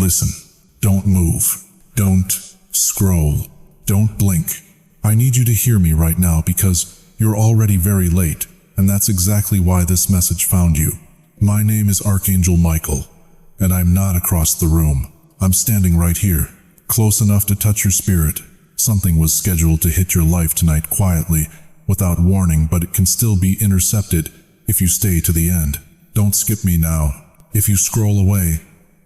Listen. Don't move. Don't scroll. Don't blink. I need you to hear me right now because you're already very late, and that's exactly why this message found you. My name is Archangel Michael, and I'm not across the room. I'm standing right here, close enough to touch your spirit. Something was scheduled to hit your life tonight quietly, without warning, but it can still be intercepted if you stay to the end. Don't skip me now. If you scroll away,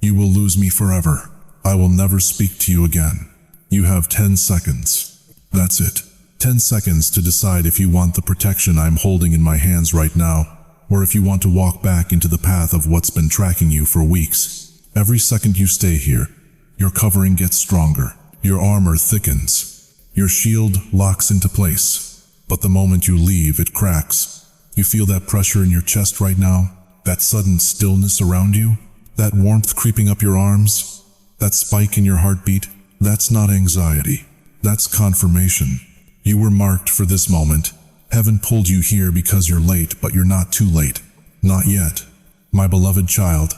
you will lose me forever. I will never speak to you again. You have 10 seconds. That's it. 10 seconds to decide if you want the protection I'm holding in my hands right now, or if you want to walk back into the path of what's been tracking you for weeks. Every second you stay here, your covering gets stronger, your armor thickens, your shield locks into place. But the moment you leave, it cracks. You feel that pressure in your chest right now, that sudden stillness around you, that warmth creeping up your arms, that spike in your heartbeat. That's not anxiety. That's confirmation. You were marked for this moment. Heaven pulled you here because you're late, but you're not too late. Not yet. My beloved child,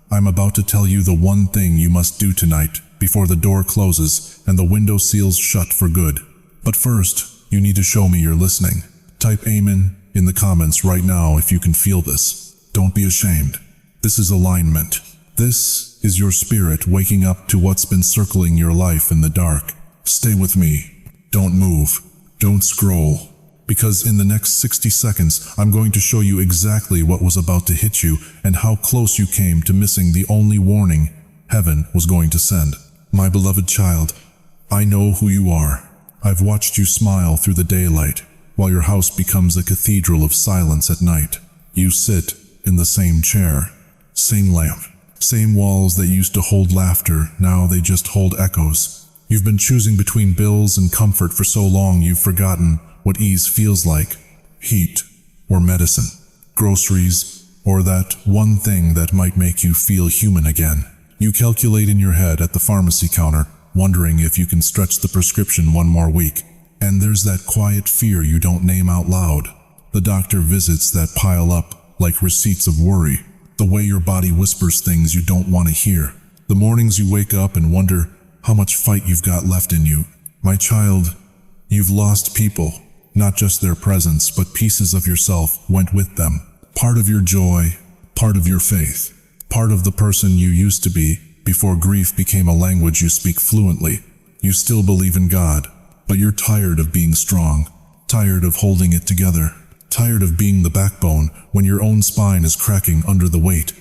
I'm about to tell you the one thing you must do tonight before the door closes and the window seals shut for good. But first, you need to show me you're listening. Type Amen in the comments right now if you can feel this. Don't be ashamed. This is alignment. This is your spirit waking up to what's been circling your life in the dark. Stay with me. Don't move. Don't scroll. Because in the next 60 seconds, I'm going to show you exactly what was about to hit you and how close you came to missing the only warning heaven was going to send. My beloved child, I know who you are. I've watched you smile through the daylight, while your house becomes a cathedral of silence at night. You sit in the same chair, same lamp, same walls that used to hold laughter, now they just hold echoes. You've been choosing between bills and comfort for so long you've forgotten what ease feels like. Heat or medicine, groceries, or that one thing that might make you feel human again. You calculate in your head at the pharmacy counter, wondering if you can stretch the prescription one more week. And there's that quiet fear you don't name out loud. The doctor visits that pile up like receipts of worry. The way your body whispers things you don't want to hear. The mornings you wake up and wonder how much fight you've got left in you. My child, you've lost people. Not just their presence, but pieces of yourself went with them. Part of your joy, part of your faith, part of the person you used to be before grief became a language you speak fluently. You still believe in God, but you're tired of being strong, tired of holding it together, tired of being the backbone when your own spine is cracking under the weight.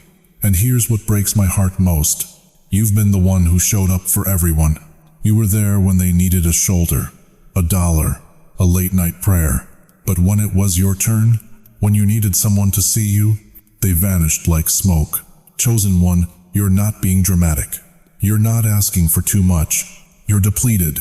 And here's what breaks my heart most. You've been the one who showed up for everyone. You were there when they needed a shoulder, a dollar, a late-night prayer. But when it was your turn, when you needed someone to see you, they vanished like smoke. Chosen one, you're not being dramatic. You're not asking for too much. You're depleted,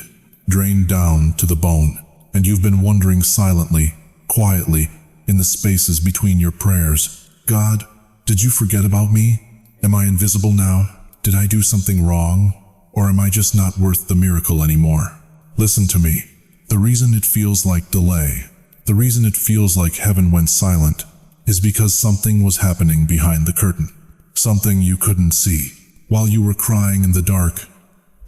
drained down to the bone. And you've been wondering silently, quietly, in the spaces between your prayers. God, did you forget about me? Am I invisible now? Did I do something wrong? Or am I just not worth the miracle anymore? Listen to me. The reason it feels like delay, the reason it feels like heaven went silent, is because something was happening behind the curtain. Something you couldn't see. While you were crying in the dark,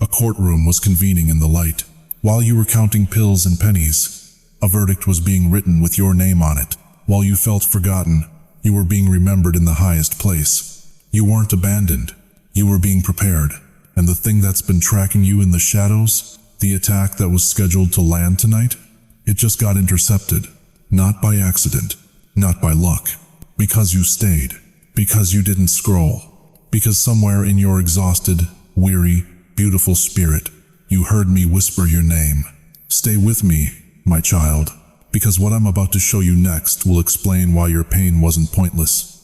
a courtroom was convening in the light. While you were counting pills and pennies, a verdict was being written with your name on it. While you felt forgotten, you were being remembered in the highest place. You weren't abandoned. You were being prepared. And the thing that's been tracking you in the shadows, the attack that was scheduled to land tonight, it just got intercepted. Not by accident, not by luck. Because you stayed. Because you didn't scroll. Because somewhere in your exhausted, weary, beautiful spirit, you heard me whisper your name. Stay with me, my child, because what I'm about to show you next will explain why your pain wasn't pointless,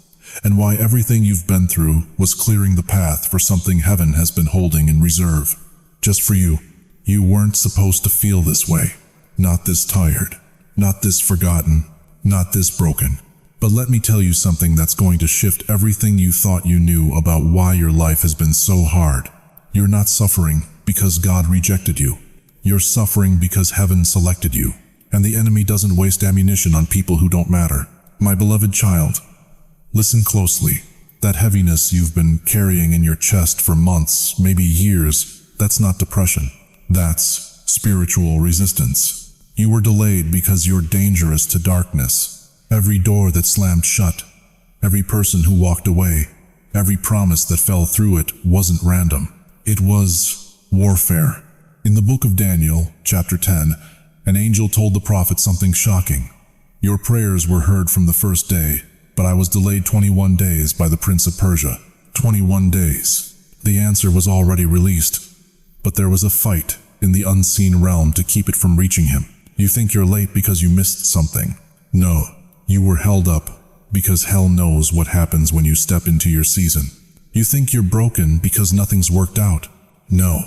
and why everything you've been through was clearing the path for something heaven has been holding in reserve. Just for you. You weren't supposed to feel this way. Not this tired. Not this forgotten. Not this broken. But let me tell you something that's going to shift everything you thought you knew about why your life has been so hard. You're not suffering because God rejected you. You're suffering because heaven selected you. And the enemy doesn't waste ammunition on people who don't matter. My beloved child, listen closely. That heaviness you've been carrying in your chest for months, maybe years, that's not depression. That's spiritual resistance. You were delayed because you're dangerous to darkness. Every door that slammed shut, every person who walked away, every promise that fell through it wasn't random. It was warfare. In the book of Daniel, chapter 10, an angel told the prophet something shocking. Your prayers were heard from the first day, but I was delayed 21 days by the prince of Persia. 21 days. The answer was already released, but there was a fight in the unseen realm to keep it from reaching him. You think you're late because you missed something. No, you were held up because hell knows what happens when you step into your season. You think you're broken because nothing's worked out. No,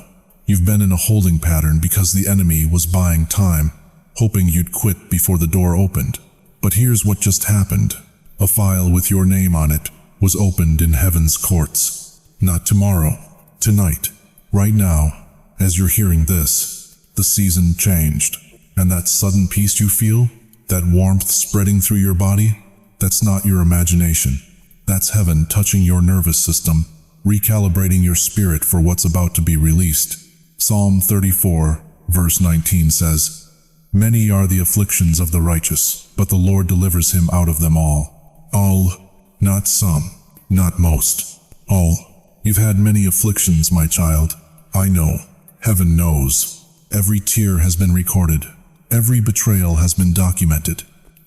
you've been in a holding pattern because the enemy was buying time, hoping you'd quit before the door opened. But here's what just happened. A file with your name on it was opened in heaven's courts. Not tomorrow, tonight, right now, as you're hearing this, the season changed. And that sudden peace you feel, that warmth spreading through your body, that's not your imagination. That's heaven touching your nervous system, recalibrating your spirit for what's about to be released. Psalm 34, verse 19 says, "Many are the afflictions of the righteous, but the Lord delivers him out of them all." All, not some, not most. All. You've had many afflictions, my child. I know. Heaven knows. Every tear has been recorded. Every betrayal has been documented.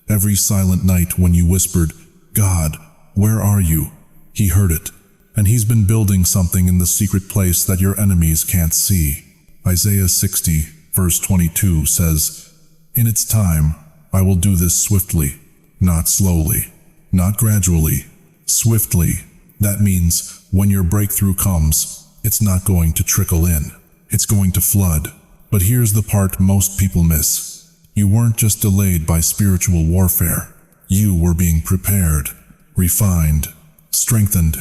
Every silent night when you whispered, "God, where are you?" He heard it. And he's been building something in the secret place that your enemies can't see. Isaiah 60, verse 22 says, "In its time, I will do this swiftly, not slowly, not gradually, swiftly." That means when your breakthrough comes, it's not going to trickle in. It's going to flood. But here's the part most people miss. You weren't just delayed by spiritual warfare. You were being prepared, refined, strengthened.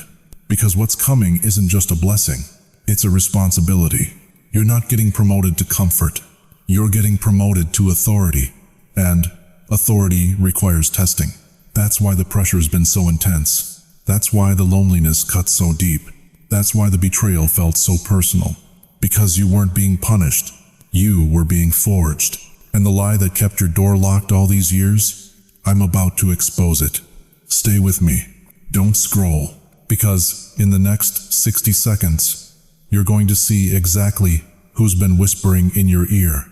Because what's coming isn't just a blessing. It's a responsibility. You're not getting promoted to comfort. You're getting promoted to authority. And authority requires testing. That's why the pressure's been so intense. That's why the loneliness cut so deep. That's why the betrayal felt so personal. Because you weren't being punished. You were being forged. And the lie that kept your door locked all these years, I'm about to expose it. Stay with me. Don't scroll. Because in the next 60 seconds, you're going to see exactly who's been whispering in your ear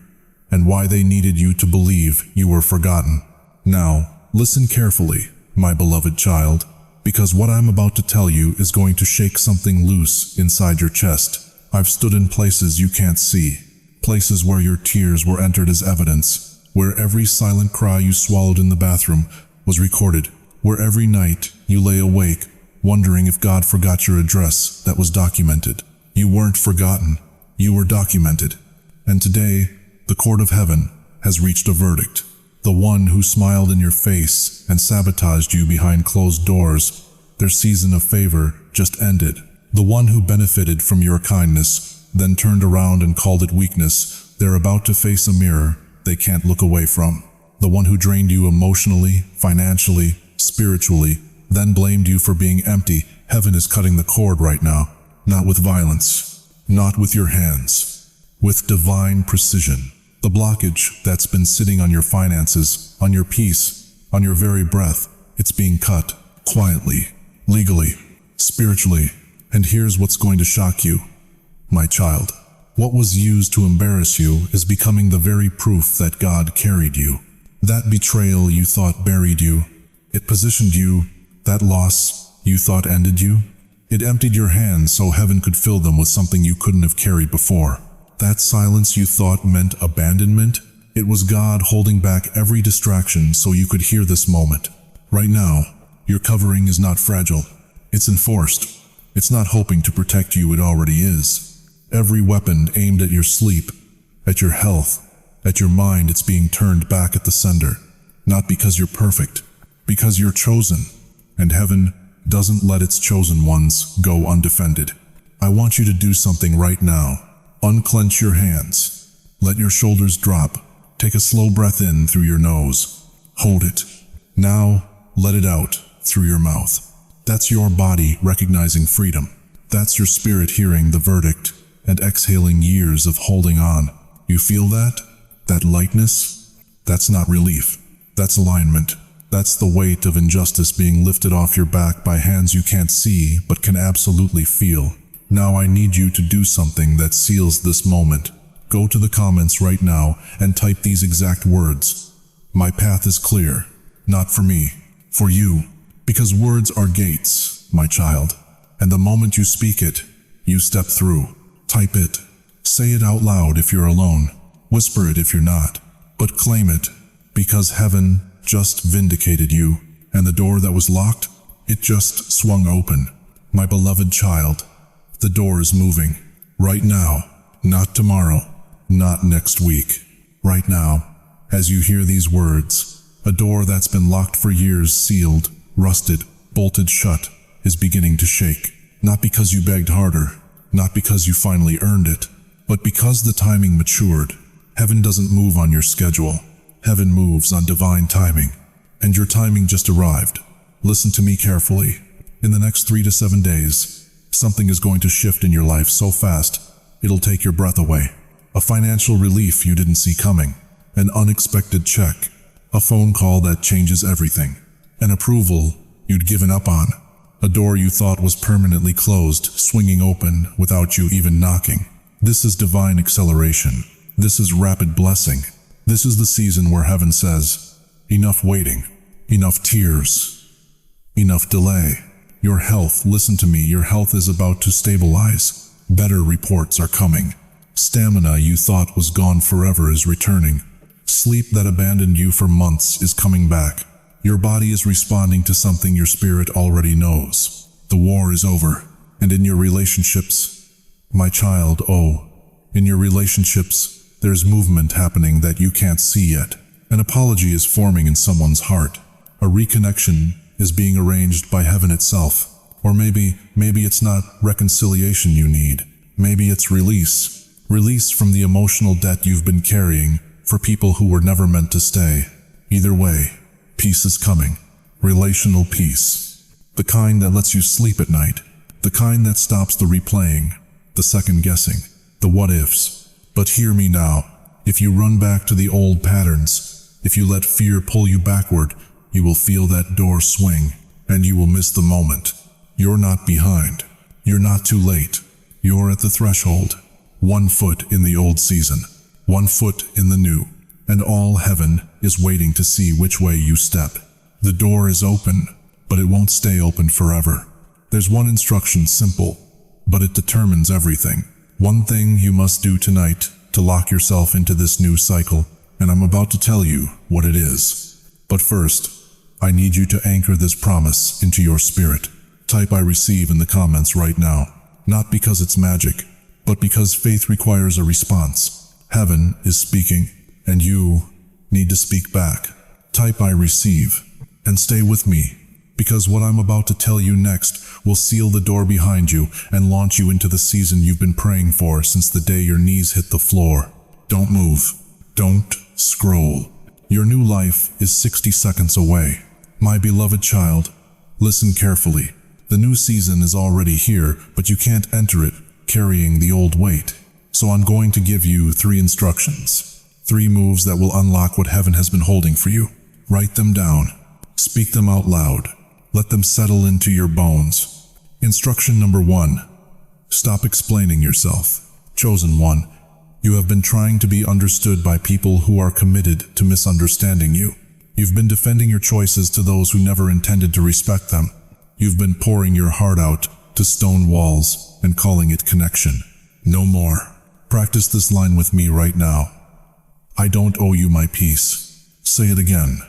and why they needed you to believe you were forgotten. Now, listen carefully, my beloved child, because what I'm about to tell you is going to shake something loose inside your chest. I've stood in places you can't see, places where your tears were entered as evidence, where every silent cry you swallowed in the bathroom was recorded, where every night you lay awake, wondering if God forgot your address that was documented. You weren't forgotten, you were documented. And today, the court of heaven has reached a verdict. The one who smiled in your face and sabotaged you behind closed doors, their season of favor just ended. The one who benefited from your kindness, then turned around and called it weakness, they're about to face a mirror they can't look away from. The one who drained you emotionally, financially, spiritually, then blamed you for being empty, heaven is cutting the cord right now. Not with violence, not with your hands, with divine precision. The blockage that's been sitting on your finances, on your peace, on your very breath, it's being cut, quietly, legally, spiritually. And here's what's going to shock you, my child. What was used to embarrass you is becoming the very proof that God carried you. That betrayal you thought buried you, it positioned you. That loss you thought ended you, it emptied your hands so heaven could fill them with something you couldn't have carried before. That silence you thought meant abandonment, it was God holding back every distraction so you could hear this moment. Right now, your covering is not fragile. It's enforced. It's not hoping to protect you, it already is. Every weapon aimed at your sleep, at your health, at your mind, it's being turned back at the sender. Not because you're perfect, because you're chosen. And heaven doesn't let its chosen ones go undefended. I want you to do something right now. Unclench your hands. Let your shoulders drop. Take a slow breath in through your nose. Hold it. Now, let it out through your mouth. That's your body recognizing freedom. That's your spirit hearing the verdict and exhaling years of holding on. You feel that? That lightness? That's not relief. That's alignment. That's the weight of injustice being lifted off your back by hands you can't see but can absolutely feel. Now I need you to do something that seals this moment. Go to the comments right now and type these exact words. My path is clear. Not for me. For you. Because words are gates, my child. And the moment you speak it, you step through. Type it. Say it out loud if you're alone. Whisper it if you're not. But claim it. Because heaven just vindicated you. And the door that was locked, it just swung open. My beloved child. The door is moving. Right now. Not tomorrow. Not next week. Right now. As you hear these words, a door that's been locked for years, sealed, rusted, bolted shut, is beginning to shake. Not because you begged harder, not because you finally earned it, but because the timing matured. Heaven doesn't move on your schedule. Heaven moves on divine timing. And your timing just arrived. Listen to me carefully. In the next 3 to 7 days, something is going to shift in your life so fast, it'll take your breath away. A financial relief you didn't see coming. An unexpected check. A phone call that changes everything. An approval you'd given up on. A door you thought was permanently closed, swinging open without you even knocking. This is divine acceleration. This is rapid blessing. This is the season where heaven says, enough waiting, enough tears, enough delay. Your health, listen to me, your health is about to stabilize. Better reports are coming. Stamina you thought was gone forever is returning. Sleep that abandoned you for months is coming back. Your body is responding to something your spirit already knows. The war is over. And in your relationships, my child, in your relationships, there's movement happening that you can't see yet. An apology is forming in someone's heart. A reconnection is being arranged by heaven itself. Or maybe it's not reconciliation you need. Maybe it's release. Release from the emotional debt you've been carrying for people who were never meant to stay. Either way, peace is coming. Relational peace. The kind that lets you sleep at night. The kind that stops the replaying, the second guessing, the what ifs. But hear me now. If you run back to the old patterns, if you let fear pull you backward, you will feel that door swing, and you will miss the moment. You're not behind. You're not too late. You're at the threshold. 1 foot in the old season, 1 foot in the new, and all heaven is waiting to see which way you step. The door is open, but it won't stay open forever. There's one instruction, simple, but it determines everything. One thing you must do tonight to lock yourself into this new cycle, and I'm about to tell you what it is. But first, I need you to anchor this promise into your spirit. Type I receive in the comments right now, not because it's magic, but because faith requires a response. Heaven is speaking, and you need to speak back. Type I receive, and stay with me, because what I'm about to tell you next will seal the door behind you and launch you into the season you've been praying for since the day your knees hit the floor. Don't move. Don't scroll. Your new life is 60 seconds away. My beloved child, listen carefully. The new season is already here, but you can't enter it carrying the old weight. So I'm going to give you 3 instructions. 3 moves that will unlock what heaven has been holding for you. Write them down. Speak them out loud. Let them settle into your bones. Instruction number 1. Stop explaining yourself. Chosen one, you have been trying to be understood by people who are committed to misunderstanding you. You've been defending your choices to those who never intended to respect them. You've been pouring your heart out to stone walls and calling it connection. No more. Practice this line with me right now. I don't owe you my peace. Say it again.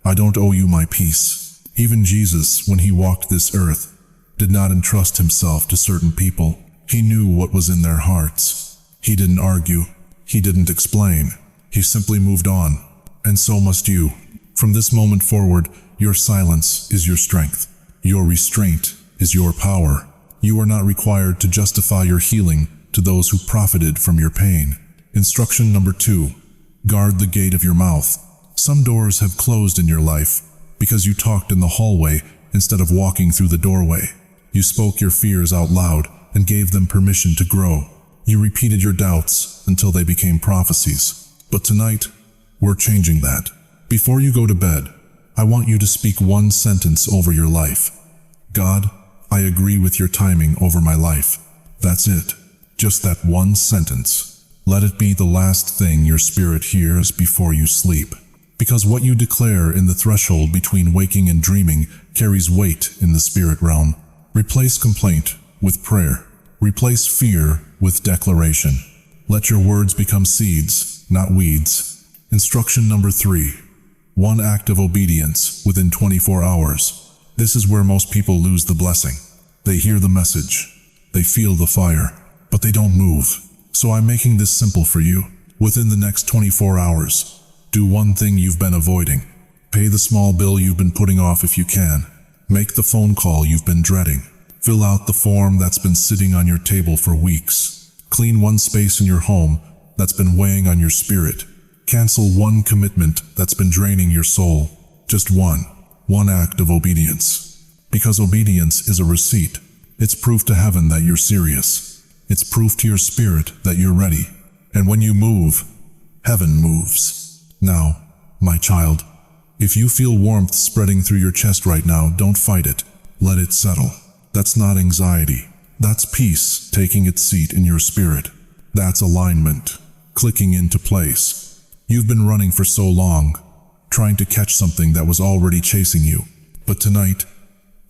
I don't owe you my peace. Even Jesus, when he walked this earth, did not entrust himself to certain people. He knew what was in their hearts. He didn't argue. He didn't explain. He simply moved on. And so must you. From this moment forward, your silence is your strength. Your restraint is your power. You are not required to justify your healing to those who profited from your pain. Instruction number 2. Guard the gate of your mouth. Some doors have closed in your life because you talked in the hallway instead of walking through the doorway. You spoke your fears out loud and gave them permission to grow. You repeated your doubts until they became prophecies. But tonight, we're changing that. Before you go to bed, I want you to speak one sentence over your life. God, I agree with your timing over my life. That's it. Just that one sentence. Let it be the last thing your spirit hears before you sleep. Because what you declare in the threshold between waking and dreaming carries weight in the spirit realm. Replace complaint with prayer. Replace fear with declaration. Let your words become seeds, not weeds. Instruction number 3. One act of obedience within 24 hours. This is where most people lose the blessing. They hear the message. They feel the fire, but they don't move. So I'm making this simple for you. Within the next 24 hours, do one thing you've been avoiding. Pay the small bill you've been putting off if you can. Make the phone call you've been dreading. Fill out the form that's been sitting on your table for weeks. Clean one space in your home that's been weighing on your spirit. Cancel one commitment that's been draining your soul. Just one act of obedience. Because obedience is a receipt. It's proof to heaven that you're serious. It's proof to your spirit that you're ready. And when you move, heaven moves. Now, my child, if you feel warmth spreading through your chest right now, don't fight it. Let it settle. That's not anxiety. That's peace taking its seat in your spirit. That's alignment, clicking into place. You've been running for so long, trying to catch something that was already chasing you. But tonight,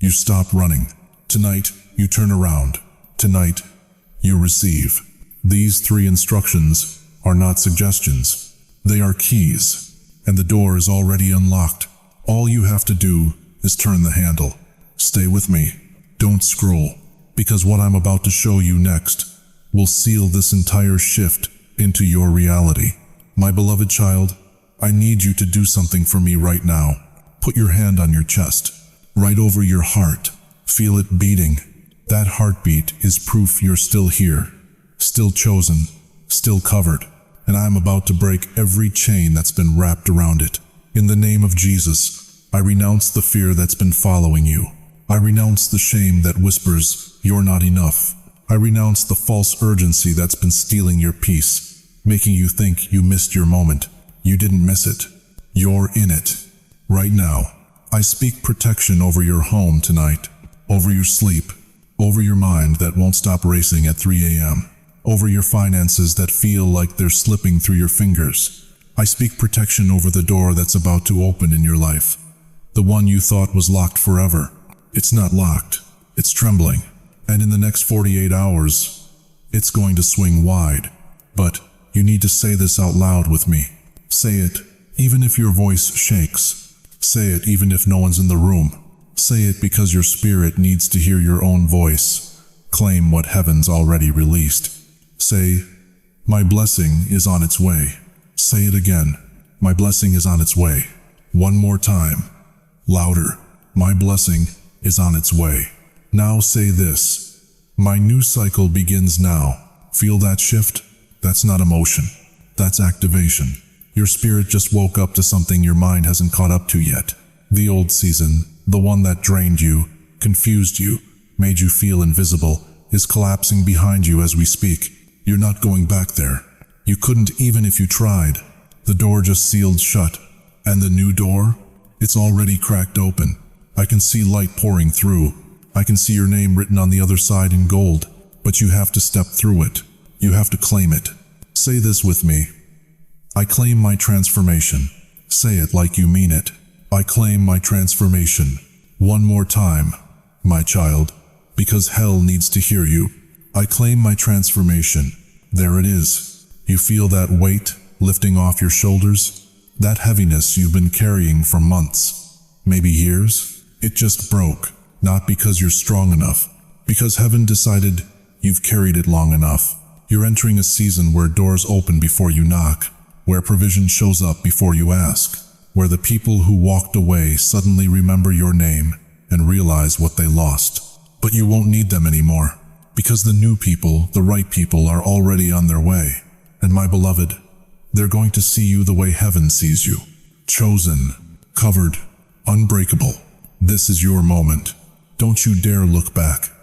you stop running. Tonight, you turn around. Tonight, you receive. These 3 instructions are not suggestions. They are keys, and the door is already unlocked. All you have to do is turn the handle. Stay with me. Don't scroll, because what I'm about to show you next will seal this entire shift into your reality. My beloved child, I need you to do something for me right now. Put your hand on your chest, right over your heart. Feel it beating. That heartbeat is proof you're still here, still chosen, still covered. And I'm about to break every chain that's been wrapped around it. In the name of Jesus, I renounce the fear that's been following you. I renounce the shame that whispers, you're not enough. I renounce the false urgency that's been stealing your peace, making you think you missed your moment. You didn't miss it. You're in it. Right now, I speak protection over your home tonight, over your sleep, over your mind that won't stop racing at 3 a.m., over your finances that feel like they're slipping through your fingers. I speak protection over the door that's about to open in your life, the one you thought was locked forever. It's not locked. It's trembling. And in the next 48 hours, it's going to swing wide. But you need to say this out loud with me. Say it, even if your voice shakes. Say it, even if no one's in the room. Say it because your spirit needs to hear your own voice. Claim what heaven's already released. Say, my blessing is on its way. Say it again. My blessing is on its way. One more time. Louder. My blessing is on its way. Now say this. My new cycle begins now. Feel that shift? That's not emotion. That's activation. Your spirit just woke up to something your mind hasn't caught up to yet. The old season, the one that drained you, confused you, made you feel invisible, is collapsing behind you as we speak. You're not going back there. You couldn't even if you tried. The door just sealed shut. And the new door? It's already cracked open. I can see light pouring through. I can see your name written on the other side in gold. But you have to step through it. You have to claim it. Say this with me. I claim my transformation. Say it like you mean it. I claim my transformation. One more time, my child, because hell needs to hear you. I claim my transformation. There it is. You feel that weight lifting off your shoulders? That heaviness you've been carrying for months, maybe years? It just broke, not because you're strong enough, because heaven decided you've carried it long enough. You're entering a season where doors open before you knock, where provision shows up before you ask, where the people who walked away suddenly remember your name and realize what they lost. But you won't need them anymore, because the new people, the right people, are already on their way. And my beloved, they're going to see you the way heaven sees you. Chosen, covered, unbreakable. This is your moment. Don't you dare look back.